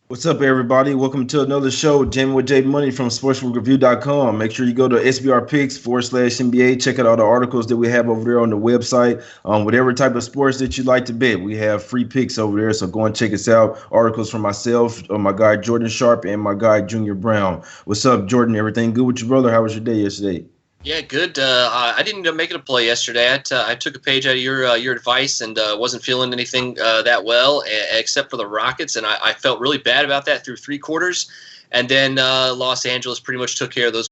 What's up, everybody? Welcome to another show, Jammin with J Money from sportsbookraeview.com. Make sure you go to SBR Picks / NBA. Check out all the articles that we have over there on the website. Whatever type of sports that you like to bet, we have free picks over there. So go and check us out. Articles from myself, my guy Jordan Sharp, and my guy Junior Browne. What's up, Jordan? Everything good with you, brother? How was your day yesterday? Yeah, good. I didn't make it a play yesterday. I took a page out of your advice and wasn't feeling anything that well, except for the Rockets, and I felt really bad about that through three quarters, and then Los Angeles pretty much took care of those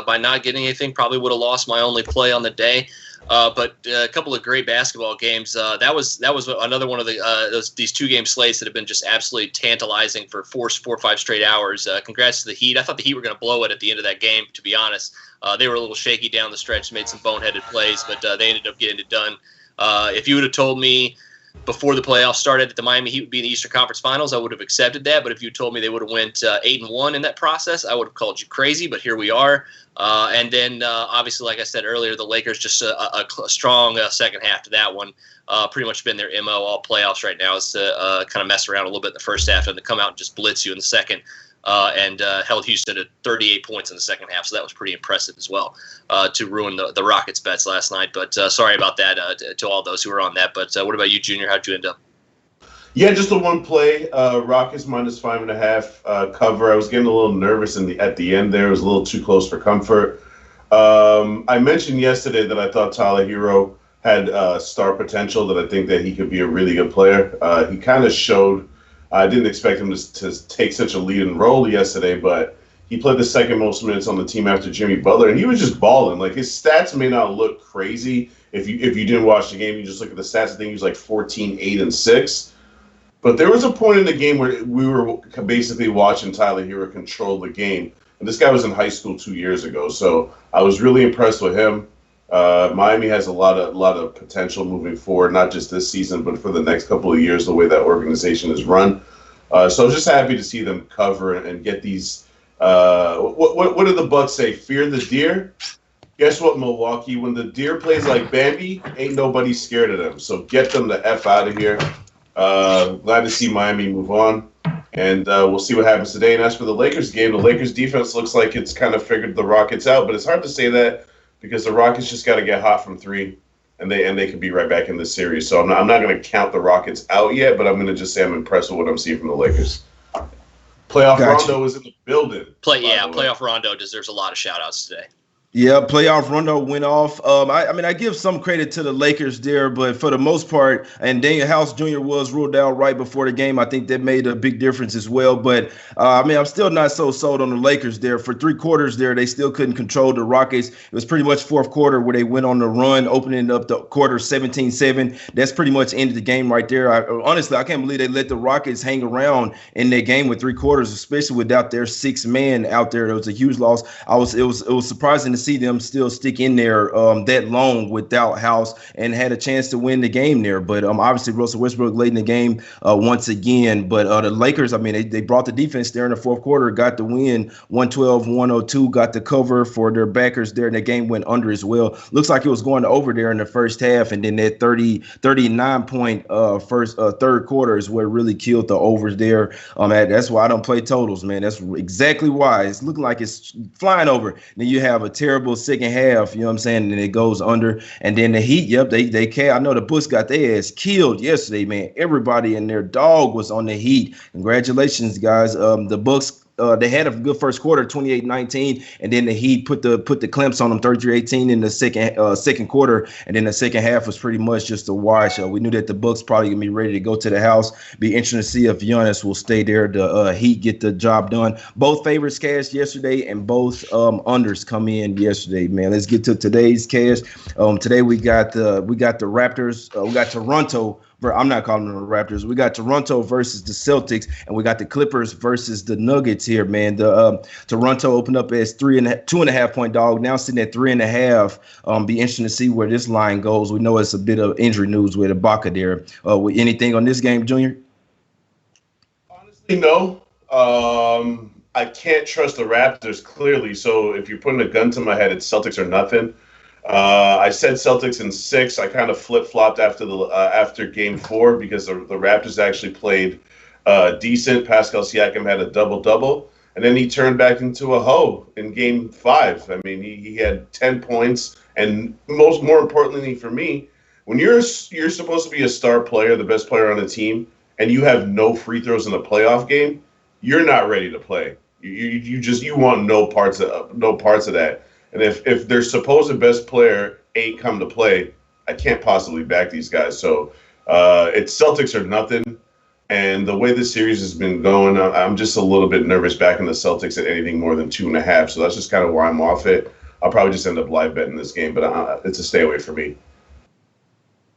by not getting anything. Probably would have lost my only play on the day. But a couple of great basketball games. That was another one of these 2 game slates that have been just absolutely tantalizing for four or five straight hours. Congrats to the Heat. I thought the Heat were going to blow it at the end of that game. To be honest, they were a little shaky down the stretch, made some boneheaded plays, but they ended up getting it done. If you would have told me before the playoffs started that the Miami Heat would be in the Eastern Conference Finals, I would have accepted that. But if you told me they would have went 8-1 in that process, I would have called you crazy. But here we are. And then obviously, like I said earlier, the Lakers just a strong second half to that one. Pretty much been their MO all playoffs right now is to kind of mess around a little bit in the first half and to come out and just blitz you in the second. And held Houston to 38 points in the second half, so that was pretty impressive as well to ruin the Rockets' bets last night. But sorry about that to all those who were on that. But what about you, Junior? How'd you end up? Yeah, just the one play. Rockets -5.5 cover. I was getting a little nervous at the end there. It was a little too close for comfort. I mentioned yesterday that I thought Tyler Hero had star potential, that I think that he could be a really good player. He kind of showed. I didn't expect him to take such a leading role yesterday, but he played the second most minutes on the team after Jimmy Butler, and he was just balling. Like, his stats may not look crazy if you didn't watch the game. You just look at the stats. I think he was like 14, 8, and 6. But there was a point in the game where we were basically watching Tyler Hero control the game. And this guy was in high school 2 years ago, so I was really impressed with him. Miami has a lot of potential moving forward, not just this season, but for the next couple of years, the way that organization is run. So I was just happy to see them cover and get these. What did the Bucks say? Fear the deer? Guess what, Milwaukee? When the deer plays like Bambi, ain't nobody scared of them. So get them the F out of here. Glad to see Miami move on. And we'll see what happens today. And as for the Lakers game, the Lakers defense looks like it's kind of figured the Rockets out. But it's hard to say that because the Rockets just got to get hot from three, and they could be right back in this series. So I'm not going to count the Rockets out yet, but I'm going to just say I'm impressed with what I'm seeing from the Lakers. Playoff Gotcha. Rondo is in the building. Playoff Rondo deserves a lot of shout outs today. Yeah, playoff Rondo went off. I mean, I give some credit to the Lakers there, but for the most part, and Daniel House Jr. was ruled out right before the game. I think that made a big difference as well. But I mean, I'm still not so sold on the Lakers there. For three quarters there, they still couldn't control the Rockets. It was pretty much fourth quarter where they went on the run, opening up the quarter 17-7. That's pretty much ended the game right there. Honestly, I can't believe they let the Rockets hang around in their game with three quarters, especially without their sixth man out there. It was a huge loss. It was surprising to see them still stick in there that long without House and had a chance to win the game there. But obviously Russell Westbrook late in the game once again. But the Lakers, I mean, they brought the defense there in the fourth quarter, got the win 112-102, got the cover for their backers there, and the game went under as well. Looks like it was going over there in the first half, and then that 39-point third quarter is what really killed the overs there. That's why I don't play totals, man. That's exactly why. It's looking like it's flying over. Then you have a terrible second half, you know what I'm saying? And it goes under. And then the Heat, yep, they can. I know the Bucks got their ass killed yesterday, man. Everybody and their dog was on the Heat. Congratulations, guys. The Bucks. They had a good first quarter, 28-19, and then the Heat put the clamps on them, 33-18 in the second quarter, and then the second half was pretty much just a wash. We knew that the Bucks probably gonna be ready to go to the house. Be interesting to see if Giannis will stay there. The Heat get the job done. Both favorites cashed yesterday, and both unders come in yesterday. Man, let's get to today's cash. Today we got the Raptors. We got Toronto. I'm not calling them the Raptors. We got Toronto versus the Celtics, and we got the Clippers versus the Nuggets here, man. The Toronto opened up as 2.5 point dog, now sitting at 3.5. Be interesting to see where this line goes. We know it's a bit of injury news with Ibaka there. With anything on this game, Junior? Honestly, no. I can't trust the Raptors clearly. So if you're putting a gun to my head, it's Celtics or nothing. I said Celtics in 6. I kind of flip-flopped after Game 4 because the Raptors actually played decent. Pascal Siakam had a double-double, and then he turned back into a hoe in Game 5. I mean, he had 10 points, and more importantly for me, when you're supposed to be a star player, the best player on the team, and you have no free throws in a playoff game, you're not ready to play. You want no parts of that. And if their supposed best player ain't come to play, I can't possibly back these guys. So it's Celtics or nothing. And the way this series has been going, I'm just a little bit nervous backing the Celtics at anything more than 2.5. So that's just kind of why I'm off it. I'll probably just end up live betting this game, but it's a stay away for me.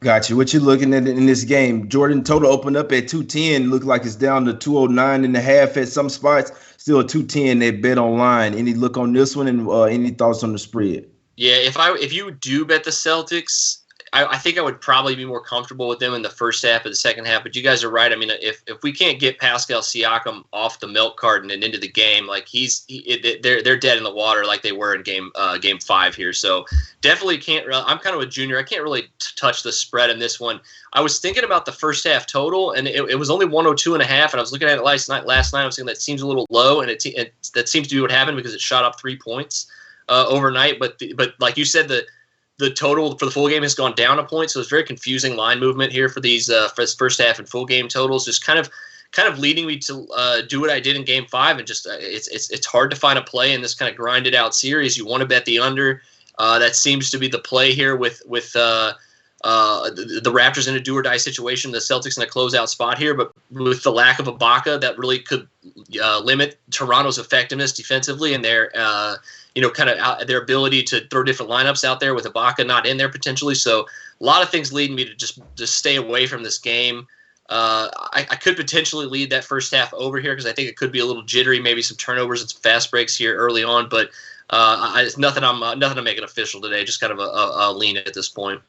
Got you. What you looking at in this game? Jordan, total opened up at 210. Looked like it's down to 209.5 at some spots. Still 210 at Bet Online. Any look on this one, and any thoughts on the spread? Yeah, if you do bet the Celtics, I think I would probably be more comfortable with them in the first half or the second half. But you guys are right. I mean, if we can't get Pascal Siakam off the milk carton and into the game, like they're dead in the water like they were in game 5 here. So definitely can't. I'm kind of a junior. I can't really touch the spread in this one. I was thinking about the first half total, and it was only 102.5. And I was looking at it last night. I was thinking that seems a little low, and that seems to be what happened because it shot up 3 points overnight. But like you said, the total for the full game has gone down a point, so it's very confusing line movement here for these first half and full game totals. Just kind of leading me to do what I did in Game 5, and just it's hard to find a play in this kind of grinded out series. You want to bet the under. That seems to be the play here with the Raptors in a do or die situation, the Celtics in a closeout spot here, but with the lack of Ibaka, that really could limit Toronto's effectiveness defensively and their their ability to throw different lineups out there with Ibaka not in there potentially. So a lot of things leading me to just stay away from this game. I could potentially lead that first half over here because I think it could be a little jittery, maybe some turnovers and some fast breaks here early on. But it's nothing I'm making official today. Just kind of a lean at this point.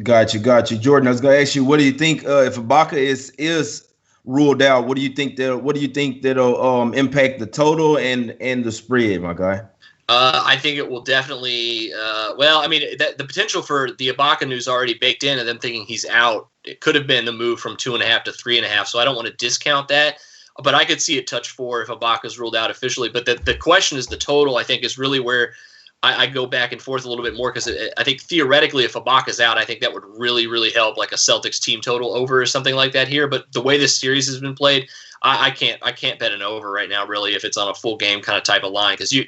Got you. Jordan, I was going to ask you, what do you think if Ibaka is ruled out? What do you think that'll impact the total and the spread, my guy? I think it will definitely. The potential for the Ibaka news already baked in, and them thinking he's out. It could have been the move from 2.5 to 3.5. So I don't want to discount that, but I could see it touch 4 if Ibaka's ruled out officially. But the question is the total. I think is really where I go back and forth a little bit more because I think theoretically if Ibaka's out, I think that would really, really help like a Celtics team total over or something like that here. But the way this series has been played, I can't bet an over right now really if it's on a full game kind of type of line because you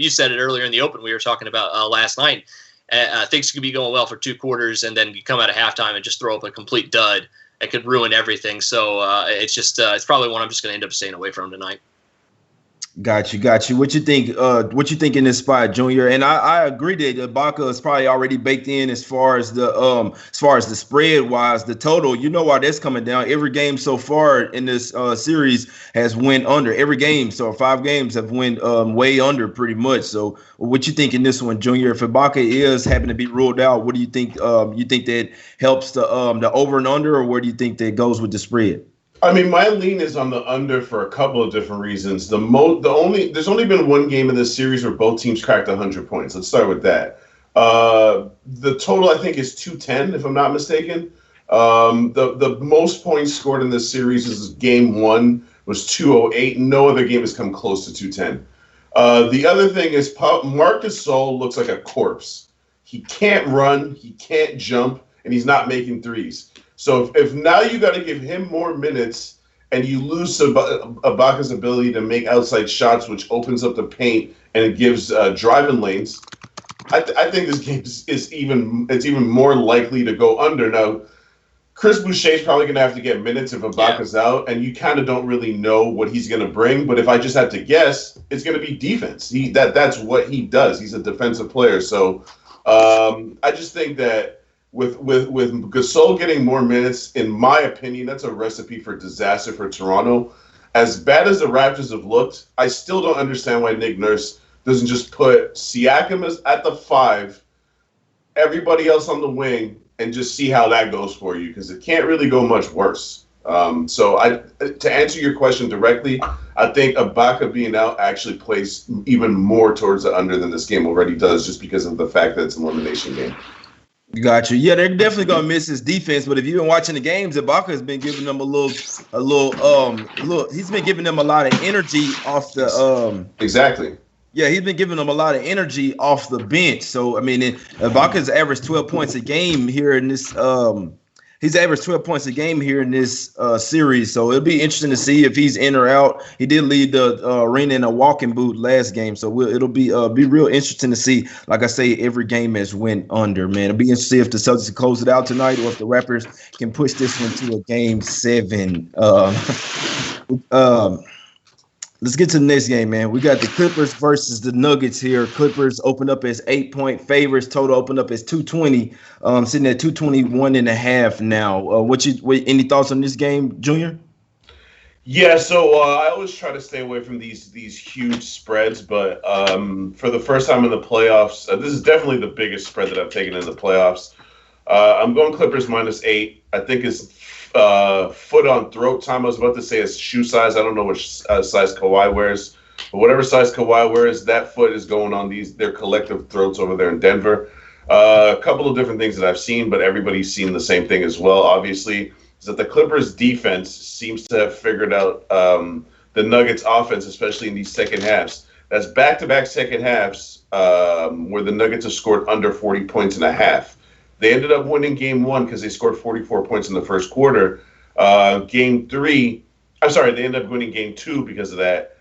said it earlier in the open we were talking about last night. Things could be going well for 2 quarters and then you come out of halftime and just throw up a complete dud. It could ruin everything. So it's probably one I'm just going to end up staying away from tonight. Got you. What you think? What you think in this spot, Junior? And I agree that Ibaka is probably already baked in as far as the spread wise, the total. You know why that's coming down. Every game so far in this series has went under. Every game, so 5 games have went way under pretty much. So what you think in this one, Junior? If Ibaka is happen to be ruled out, what do you think? You think that helps the over and under, or where do you think that goes with the spread? I mean, my lean is on the under for a couple of different reasons. There's only been one game in this series where both teams cracked 100 points. Let's start with that. The total I think is 210, if I'm not mistaken. The most points scored in this series is Game 1 was 208. No other game has come close to 210. The other thing is Marc Gasol looks like a corpse. He can't run, he can't jump, and he's not making threes. So if now you got to give him more minutes and you lose Ibaka's ability to make outside shots, which opens up the paint and it gives driving lanes, I think this game is even more likely to go under. Now, Chris Boucher's probably going to have to get minutes if Ibaka's out, and you kind of don't really know what he's going to bring. But if I just have to guess, it's going to be defense. That's what he does. He's a defensive player. So I just think that with Gasol getting more minutes, in my opinion, that's a recipe for disaster for Toronto. As bad as the Raptors have looked, I still don't understand why Nick Nurse doesn't just put Siakam at the 5, everybody else on the wing, and just see how that goes for you, because it can't really go much worse. To answer your question directly, I think Ibaka being out actually plays even more towards the under than this game already does, just because of the fact that it's an elimination game. Got you. Yeah, they're definitely gonna miss his defense. But if you've been watching the games, Ibaka has been giving them a little. He's been giving them a lot of energy off the. Exactly. Yeah, he's been giving them a lot of energy off the bench. So I mean, Ibaka's averaged 12 points a game here in this. He's averaged 12 points a game here in this series. So it'll be interesting to see if he's in or out. He did lead the arena in a walking boot last game. So it'll be real interesting to see. Like I say, every game has went under, man. It'll be interesting if the Celtics can close it out tonight or if the Raptors can push this one to a game 7. Let's get to the next game, man. We got the Clippers versus the Nuggets here. Clippers open up as 8-point favorites. Total open up as 220. Sitting at 221.5 now. Any thoughts on this game, Junior? Yeah, so I always try to stay away from these huge spreads, but for the first time in the playoffs, this is definitely the biggest spread that I've taken in the playoffs. I'm going Clippers -8. I think it's foot on throat time. I was about to say it's shoe size. I don't know which size Kawhi wears, but whatever size Kawhi wears, that foot is going on their collective throats over there in Denver. A couple of different things that I've seen, but everybody's seen the same thing as well, obviously, is that the Clippers defense seems to have figured out the Nuggets offense, especially in these second halves. That's back-to-back second halves where the Nuggets have scored under 40 points and a half. They ended up winning game 1 because they scored 44 points in the first quarter. Game 3, they ended up winning game 2 because of that.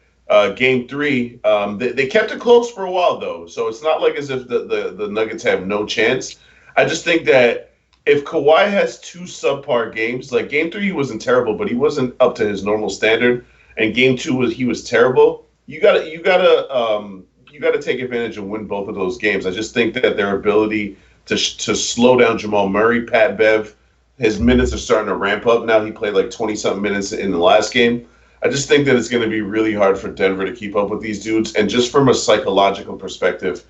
Game 3, they kept it close for a while, though. So it's not like as if the Nuggets have no chance. I just think that if Kawhi has 2 subpar games, like game 3 he wasn't terrible, but he wasn't up to his normal standard, and game 2 he was terrible. You gotta take advantage and win both of those games. I just think that their ability to slow down Jamal Murray, Pat Bev, his minutes are starting to ramp up now. He played like 20-something minutes in the last game. I just think that it's going to be really hard for Denver to keep up with these dudes. And just from a psychological perspective,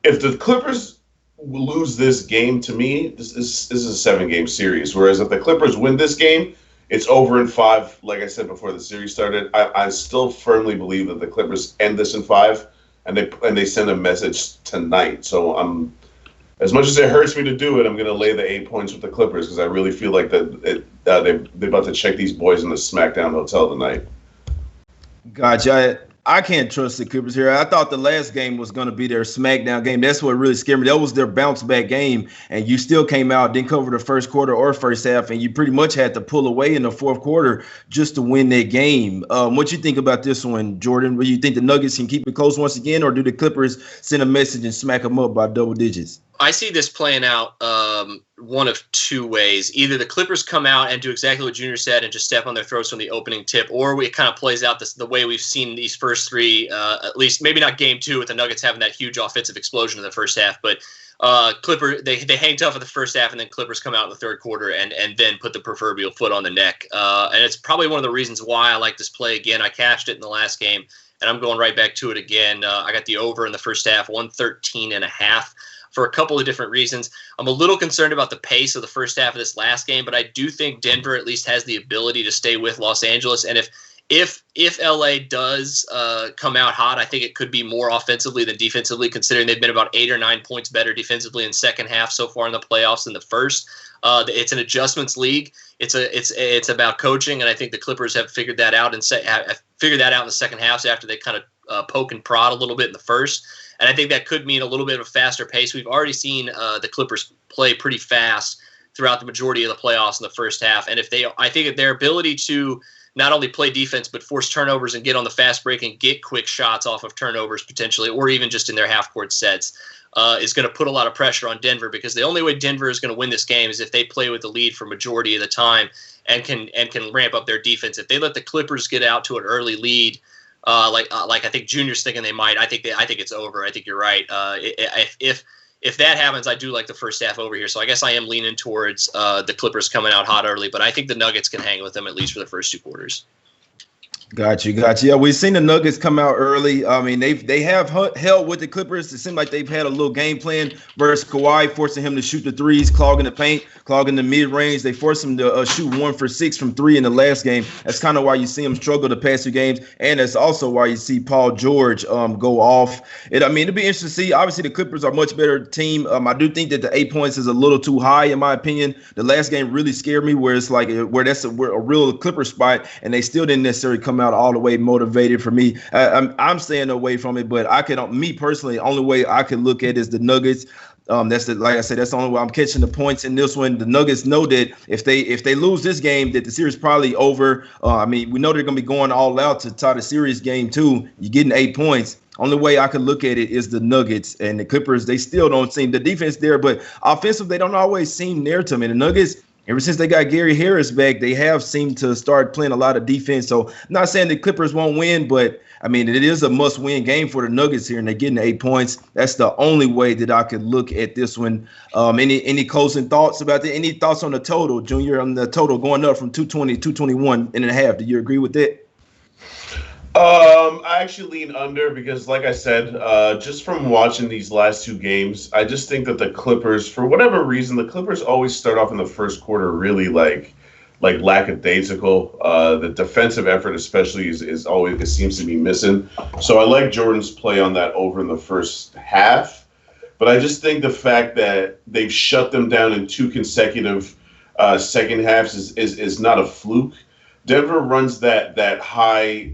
if the Clippers lose this game, to me, this is a 7-game series. Whereas if the Clippers win this game, it's over in 5. Like I said before the series started, I still firmly believe that the Clippers end this in 5, and they send a message tonight. So as much as it hurts me to do it, I'm going to lay the 8 points with the Clippers because I really feel like they're about to check these boys in the SmackDown Hotel tonight. Gotcha. I can't trust the Clippers here. I thought the last game was going to be their SmackDown game. That's what really scared me. That was their bounce back game, and you still came out, didn't cover the first quarter or first half, and you pretty much had to pull away in the fourth quarter just to win that game. What you think about this one, Jordan? Do you think the Nuggets can keep it close once again, or do the Clippers send a message and smack them up by double digits? I see this playing out one of 2 ways. Either the Clippers come out and do exactly what Junior said and just step on their throats from the opening tip, or it kind of plays out the way we've seen these first 3, at least maybe not game 2 with the Nuggets having that huge offensive explosion in the first half, but Clippers they hang tough in the first half, and then Clippers come out in the third quarter and then put the proverbial foot on the neck. And it's probably one of the reasons why I like this play again. I cashed it in the last game, and I'm going right back to it again. I got the over in the first half, 113.5. For a couple of different reasons. I'm a little concerned about the pace of the first half of this last game, but I do think Denver at least has the ability to stay with Los Angeles. And if LA does come out hot, I think it could be more offensively than defensively, considering they've been about 8 or 9 points better defensively in second half so far in the playoffs than the first. It's an adjustments league. It's about coaching, and I think the Clippers have figured that out have figured that out in the second half after they kind of poke and prod a little bit in the first. And I think that could mean a little bit of a faster pace. We've already seen the Clippers play pretty fast throughout the majority of the playoffs in the first half. And I think their ability to not only play defense but force turnovers and get on the fast break and get quick shots off of turnovers potentially, or even just in their half-court sets, is going to put a lot of pressure on Denver, because the only way Denver is going to win this game is if they play with the lead for majority of the time and can ramp up their defense. If they let the Clippers get out to an early lead, like I think Junior's thinking they might, I think it's over. I think you're right. If that happens, I do like the first half over here. So I guess I am leaning towards the Clippers coming out hot early, but I think the Nuggets can hang with them at least for the first 2 quarters. Got you. Yeah, we've seen the Nuggets come out early. I mean, they have held with the Clippers. It seemed like they've had a little game plan versus Kawhi, forcing him to shoot the threes, clogging the paint, clogging the mid range. They forced him to shoot 1 for 6 from 3 in the last game. That's kind of why you see him struggle the past 2 games, and that's also why you see Paul George go off. It'll be interesting to see. Obviously, the Clippers are a much better team. I do think that the 8 points is a little too high in my opinion. The last game really scared me, where it's like where that's a real Clipper spot, and they still didn't necessarily come out all the way motivated. For me, I'm staying away from it, but me personally, the only way I can look at is the Nuggets. Like I said, that's the only way I'm catching the points in this one. The Nuggets know that if they lose this game, that the series probably over. We know they're gonna be going all out to tie the series game too. You're getting 8 points. Only way I can look at it is the Nuggets and the Clippers. They still don't seem the defense there, but offensive they don't always seem there to me. The Nuggets, ever since they got Gary Harris back, they have seemed to start playing a lot of defense. So I'm not saying the Clippers won't win, but it is a must-win game for the Nuggets here, and they're getting 8 points. That's the only way that I could look at this one. Any closing thoughts about that? Any thoughts on the total, Junior? On the total going up from 220 to 221.5. Do you agree with that? I actually lean under because, like I said, just from watching these last 2 games, I just think that the Clippers, for whatever reason, the Clippers always start off in the first quarter really like lackadaisical. The defensive effort, especially, is always, it seems to be missing. So I like Jordan's play on that over in the first half, but I just think the fact that they've shut them down in 2 consecutive second halves is not a fluke. Denver runs that high.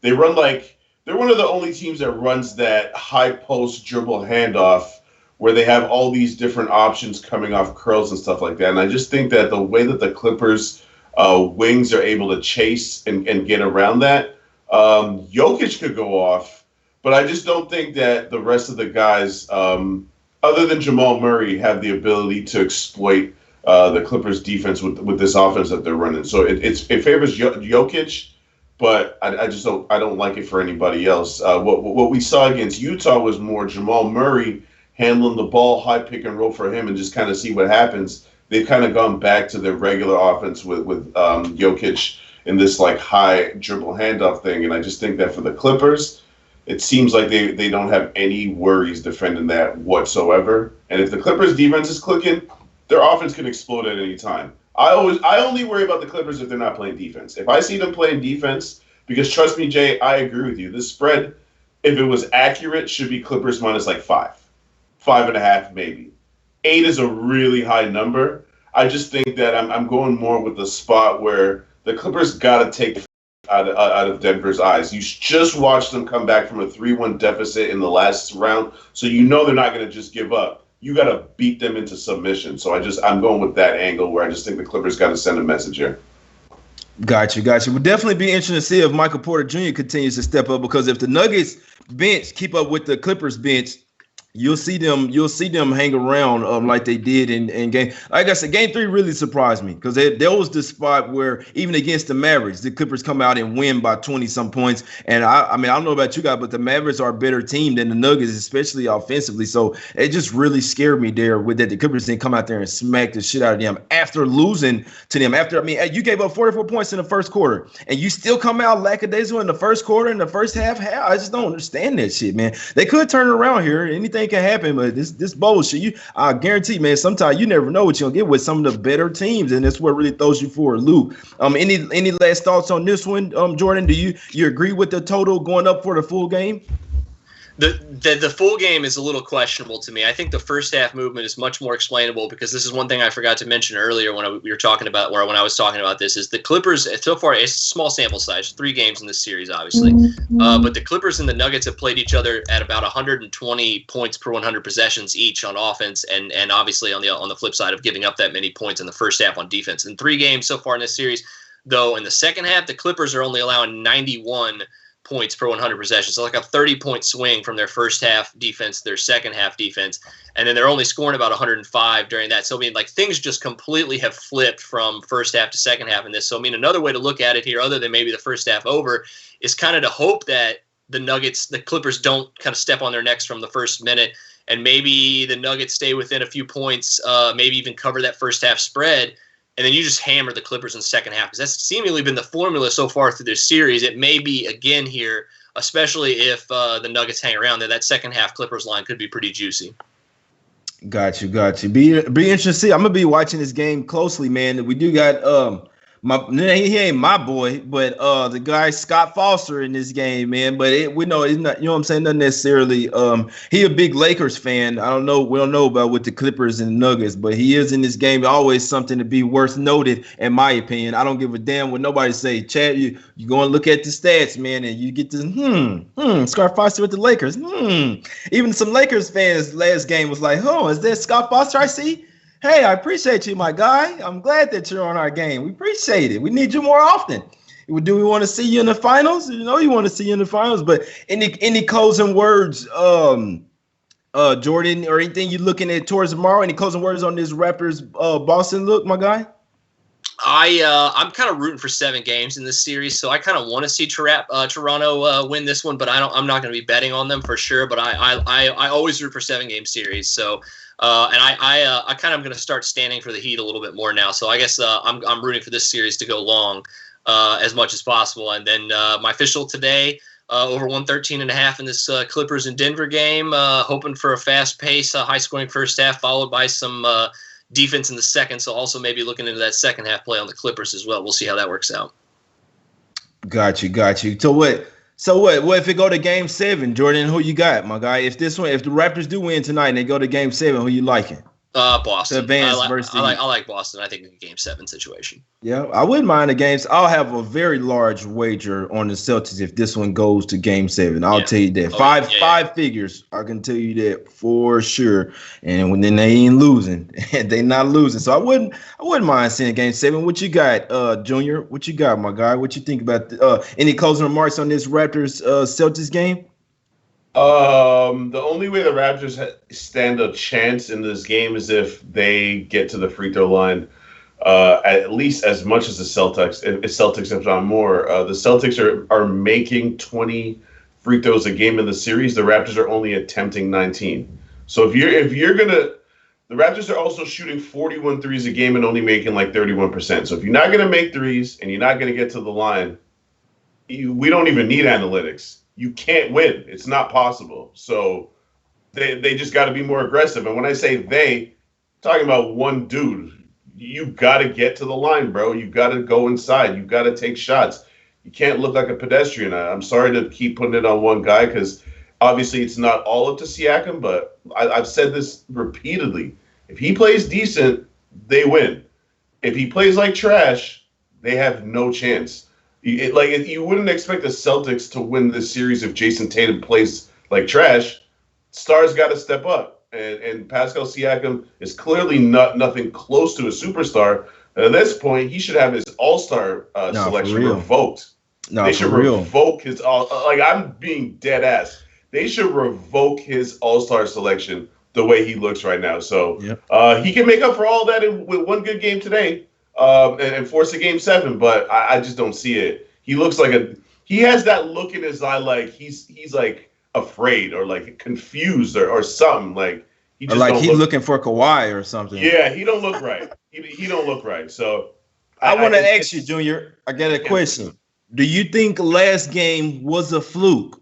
They're one of the only teams that runs that high post dribble handoff where they have all these different options coming off curls and stuff like that. And I just think that the way that the Clippers wings are able to chase and get around that, Jokic could go off, but I just don't think that the rest of the guys, other than Jamal Murray, have the ability to exploit the Clippers defense with this offense that they're running. So it favors Jokic, but I don't like it for anybody else. What we saw against Utah was more Jamal Murray handling the ball, high pick and roll for him, and just kind of see what happens. They've kind of gone back to their regular offense with Jokic in this like high dribble handoff thing, and I just think that for the Clippers, it seems like they don't have any worries defending that whatsoever. And if the Clippers defense is clicking, their offense can explode at any time. I only worry about the Clippers if they're not playing defense. If I see them playing defense, because trust me, Jay, I agree with you. This spread, if it was accurate, should be Clippers minus like 5.5 maybe. 8 is a really high number. I just think that I'm going more with the spot where the Clippers got to take out of Denver's eyes. You just watched them come back from a 3-1 deficit in the last round, so you know they're not going to just give up. You got to beat them into submission. So I'm going with that angle where I just think the Clippers got to send a message here. Got you. Would definitely be interesting to see if Michael Porter Jr. continues to step up, because if the Nuggets bench keep up with the Clippers bench, you'll see them hang around like they did in game. Like I said, game 3 really surprised me, because there was this spot where even against the Mavericks, the Clippers come out and win by 20-some points. And I don't know about you guys, but the Mavericks are a better team than the Nuggets, especially offensively. So it just really scared me there with that. The Clippers didn't come out there and smack the shit out of them after losing to them. You gave up 44 points in the first quarter, and you still come out lackadaisical in the first quarter, in the first half. I just don't understand that shit, man. They could turn it around here. Anything can happen, but this bullshit, I guarantee, man, sometimes you never know what you're gonna get with some of the better teams, and that's what really throws you for a loop. Any last thoughts on this one, Jordan? Do you agree with the total going up for the full game? The full game is a little questionable to me. I think the first half movement is much more explainable, because this is one thing I forgot to mention earlier when we were talking about, or when I was talking about this, is the Clippers, so far, it's a small sample size, 3 games in this series, obviously. But the Clippers and the Nuggets have played each other at about 120 points per 100 possessions each on offense, and obviously on the flip side of giving up that many points in the first half on defense. In 3 games so far in this series, though, in the second half, the Clippers are only allowing 91 points per 100 possessions. So like a 30-point swing from their first half defense to their second half defense. And then they're only scoring about 105 during that. So, things just completely have flipped from first half to second half in this. So, another way to look at it here, other than maybe the first half over, is kind of to hope that the Clippers don't kind of step on their necks from the first minute, and maybe the Nuggets stay within a few points, maybe even cover that first half spread. and then you just hammer the Clippers in the second half, because that's seemingly been the formula so far through this series. It may be again here, especially if the Nuggets hang around there. That second half Clippers line could be pretty juicy. Got you. Be interesting to see. I'm gonna be watching this game closely, man. We do got he ain't my boy, but the guy Scott Foster in this game, man. But we know it's not, you know what I'm saying, not necessarily. He a big Lakers fan. I don't know, we don't know about with the Clippers and the Nuggets, but he is in this game. Always something to be worth noted, in my opinion. I don't give a damn what nobody say. Chad, you go and look at the stats, man, and you get this. Scott Foster with the Lakers. Even some Lakers fans last game was like, is that Scott Foster I see? Hey, I appreciate you, my guy. I'm glad that you're on our game. We appreciate it. We need you more often. Do we want to see you in the finals? You know, you want to see you in the finals. But any closing words, Jordan, or anything you're looking at towards tomorrow? Any closing words on this Raptors Boston look, my guy? I'm kind of rooting for 7 games in this series, so I kind of want to see Toronto win this one, but I'm not going to be betting on them for sure. But I always root for 7-game series. So. And I kind of am going to start standing for the Heat a little bit more now. So I guess I'm rooting for this series to go long as much as possible. And then my official today, over 113.5 in this Clippers and Denver game, hoping for a fast pace, high-scoring first half, followed by some defense in the second. So also maybe looking into that second half play on the Clippers as well. We'll see how that works out. Got you. So what if it go to Game 7, Jordan? Who you got, my guy? If the Raptors do win tonight and they go to Game 7, who you liking? Boston. I like Boston. I think it's a Game 7 situation. Yeah, I wouldn't mind the games. I'll have a very large wager on the Celtics if this one goes to Game 7. I'll tell you that. Five figures. I can tell you that for sure. And when then they ain't losing, they not losing. So I wouldn't mind seeing Game 7. What you got, Junior? What you got, my guy? What you think about any closing remarks on this Raptors Celtics game? The only way the Raptors stand a chance in this game is if they get to the free throw line at least as much as the Celtics, if not more. The Celtics are making 20 free throws a game in the series. The Raptors are only attempting 19. So the Raptors are also shooting 41 threes a game and only making like 31%. So if you're not going to make threes and you're not going to get to the line, we don't even need analytics. You can't win. It's not possible. So they just got to be more aggressive. And when I say they, I'm talking about one dude. You got to get to the line, bro. You got to go inside. You got to take shots. You can't look like a pedestrian. I'm sorry to keep putting it on one guy because obviously it's not all up to Siakam, but I've said this repeatedly. If he plays decent, they win. If he plays like trash, they have no chance. You wouldn't expect the Celtics to win this series if Jason Tatum plays like trash. Stars got to step up, and Pascal Siakam is clearly nothing close to a superstar. At this point, he should have his All-Star selection revoked. They should revoke his I'm being dead ass. They should revoke his All-Star selection the way he looks right now. So he can make up for all that with one good game today. And force a Game 7, but I just don't see it. He looks like he has that look in his eye, like he's like afraid or like confused or something. Like he just he's looking for Kawhi or something. Yeah, he don't look right. He don't look right. So I want to ask you, Junior. I got a question. Do you think last game was a fluke?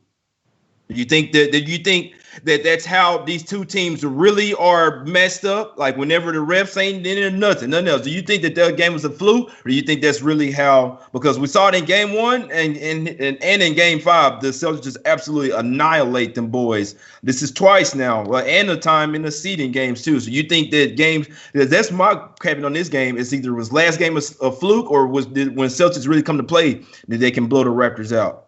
Do you think that that's how these two teams really are messed up? Like whenever the refs ain't in nothing else. Do you think that game was a fluke, or do you think that's really how? Because we saw it in Game 1 and in Game 5, the Celtics just absolutely annihilate them boys. This is twice now, and a time in the seeding games too. So you think that games? That's my capping on this game. It's either was last game a fluke, or when Celtics really come to play that they can blow the Raptors out?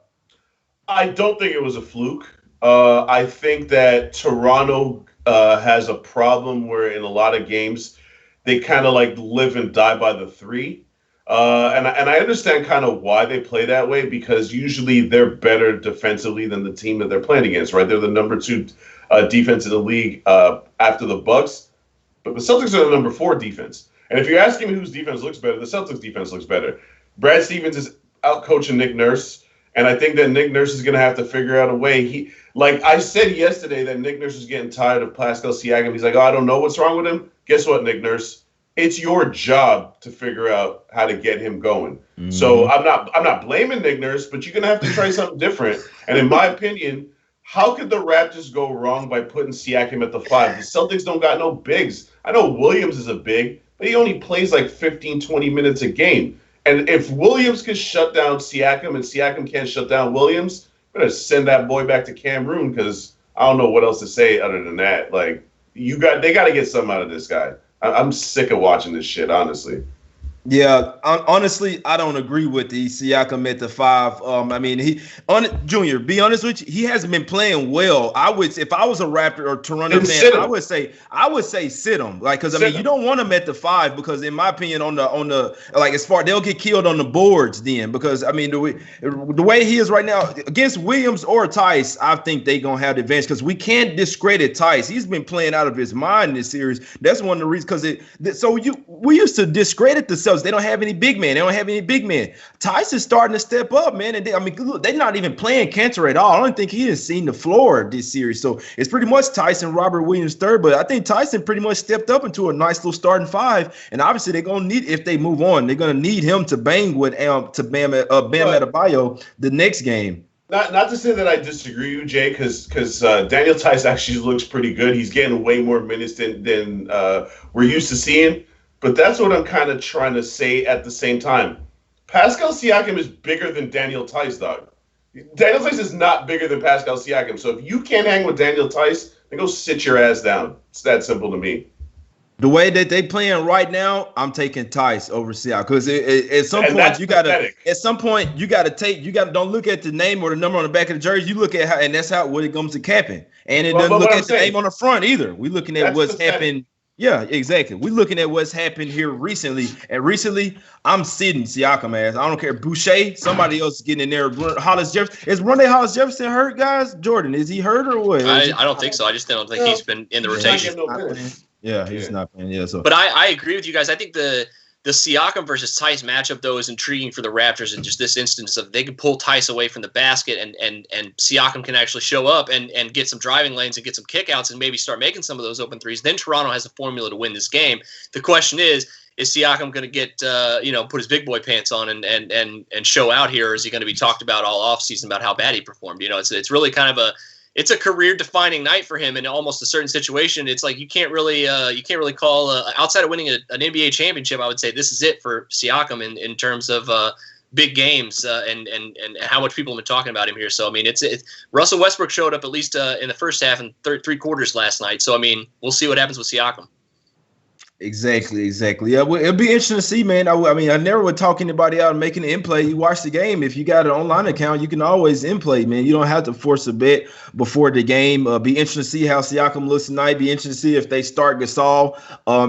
I don't think it was a fluke. I think that Toronto has a problem where in a lot of games they kind of like live and die by the three. And I understand kind of why they play that way, because usually they're better defensively than the team that they're playing against, right? They're the number 2 defense in the league after the Bucks. But the Celtics are the number 4 defense. And if you're asking me whose defense looks better, the Celtics defense looks better. Brad Stevens is out coaching Nick Nurse. And I think that Nick Nurse is going to have to figure out a way. Like I said yesterday that Nick Nurse is getting tired of Pascal Siakam. He's like, I don't know what's wrong with him. Guess what, Nick Nurse? it's your job to figure out how to get him going. Mm-hmm. So I'm not blaming Nick Nurse, but you're gonna have to try something different. And in my opinion, how could the Raptors go wrong by putting Siakam at the 5? The Celtics don't got no bigs. I know Williams is a big, but he only plays like 15, 20 minutes a game. And if Williams can shut down Siakam and Siakam can't shut down Williams, I'm gonna send that boy back to Cameroon because I don't know what else to say other than that. Like they got to get something out of this guy. I'm sick of watching this shit, honestly. Yeah, honestly, I don't agree with the Siakam at the 5. I mean, Junior, be honest with you, he hasn't been playing well. If I was a Raptor or Toronto fan, I would say sit him. Like, because I mean, you don't want him at the 5 because, in my opinion, on the like as far they'll get killed on the boards then because I mean the way he is right now against Williams or Tice, I think they gonna have the advantage because we can't discredit Tice. He's been playing out of his mind this series. That's one of the reasons we used to discredit the Celtics. They don't have any big men. Tice is starting to step up, man. And they're not even playing Cantor at all. I don't think he has seen the floor this series. So it's pretty much Tyson, Robert Williams third. But I think Tyson pretty much stepped up into a nice little starting 5. And obviously they're gonna need, if they move on, they're gonna need him to bang with Bam Adebayo the next game. Not to say that I disagree with you, Jay, because Daniel Tice actually looks pretty good. He's getting way more minutes than we're used to seeing. But that's what I'm kind of trying to say at the same time. Pascal Siakam is bigger than Daniel Tice, dog. Daniel Tice is not bigger than Pascal Siakam. So if you can't hang with Daniel Tice, then go sit your ass down. It's that simple to me. The way that they playing right now, I'm taking Tice over Siakam because at some point you gotta don't look at the name or the number on the back of the jersey. You look at how, and that's how when it comes to capping, and it doesn't look at the name on the front either. We're looking at what's happened. Yeah, exactly. We're looking at what's happened here recently. And recently, I'm sitting Siakam ass. I don't care. Boucher, somebody else is getting in there. Hollis Jefferson. Is Rondae Hollis Jefferson hurt, guys? Jordan, is he hurt or what? I don't think so. I just don't think he's been in the rotation. Yeah, he's not playing. Yeah, so. But I agree with you guys. I think the Siakam versus Tice matchup, though, is intriguing for the Raptors in just this instance of they can pull Tice away from the basket and Siakam can actually show up and get some driving lanes and get some kickouts and maybe start making some of those open threes. Then Toronto has a formula to win this game. The question is Siakam going to get, put his big boy pants on and show out here, or is he going to be talked about all offseason about how bad he performed? It's really kind of it's a career-defining night for him in almost a certain situation. It's like you can't really call outside of winning an NBA championship. I would say this is it for Siakam in terms of big games and how much people have been talking about him here. So I mean, it's Russell Westbrook showed up at least in the first half and three quarters last night. So I mean, we'll see what happens with Siakam. Exactly. Yeah, well, it'll be interesting to see, man. I mean, I never would talk anybody out and making an in-play. You watch the game. If you got an online account, you can always in-play, man. You don't have to force a bet before the game. Be interesting to see how Siakam looks tonight. Be interesting to see if they start Gasol.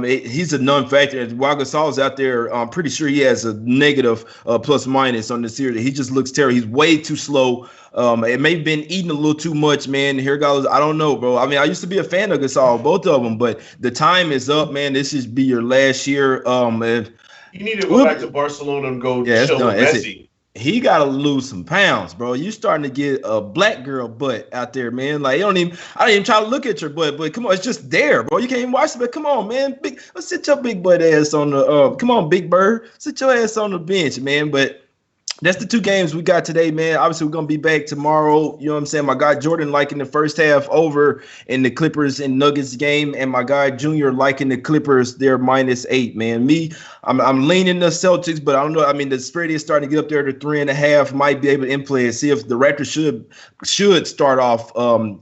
He's a non-factor. While Gasol's out there, I'm pretty sure he has a negative plus-minus on the series. He just looks terrible. He's way too slow. It may have been eating a little too much, man. Here goes. I don't know, bro. I mean, I used to be a fan of Gasol, both of them, but the time is up, man. This should be your last year. You need to go back to Barcelona and go chill with Messi. He got to lose some pounds, bro. You starting to get a black girl butt out there, man. Like, I don't even try to look at your butt, but come on, it's just there, bro. You can't even watch it, but come on, man. Let's sit your big butt ass on the come on, Big Bird. Sit your ass on the bench, man. But that's the two games we got today, man. Obviously, we're going to be back tomorrow. You know what I'm saying? My guy Jordan liking the first half over in the Clippers and Nuggets game, and my guy Junior liking the Clippers. They're -8, man. I'm leaning the Celtics, but I don't know. I mean, the spread is starting to get up there to 3.5. Might be able to in-play and see if the Raptors should start off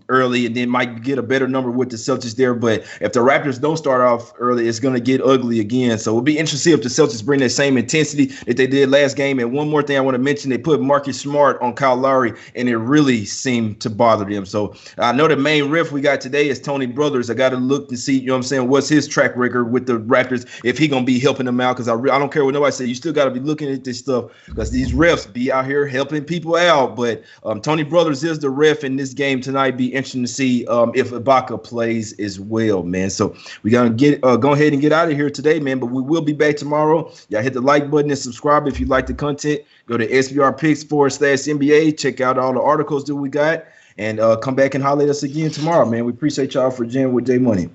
early and then might get a better number with the Celtics there. But if the Raptors don't start off early, it's going to get ugly again. So it'll be interesting to see if the Celtics bring that same intensity that they did last game. And one more thing I want to mention, they put Marcus Smart on Kyle Lowry, and it really seemed to bother them. So I know the main riff we got today is Tony Brothers. I got to look and see, you know what I'm saying, what's his track record with the Raptors, if he going to be helping them out, because I don't care what nobody says. You still got to be looking at this stuff because these refs be out here helping people out. But Tony Brothers is the ref in this game tonight. Be interesting to see if Ibaka plays as well, man. So we got to go ahead and get out of here today, man. But we will be back tomorrow. Y'all hit the like button and subscribe if you like the content. Go to SBRpicks/NBA. Check out all the articles that we got. And come back and holler at us again tomorrow, man. We appreciate y'all for jamming with J Money.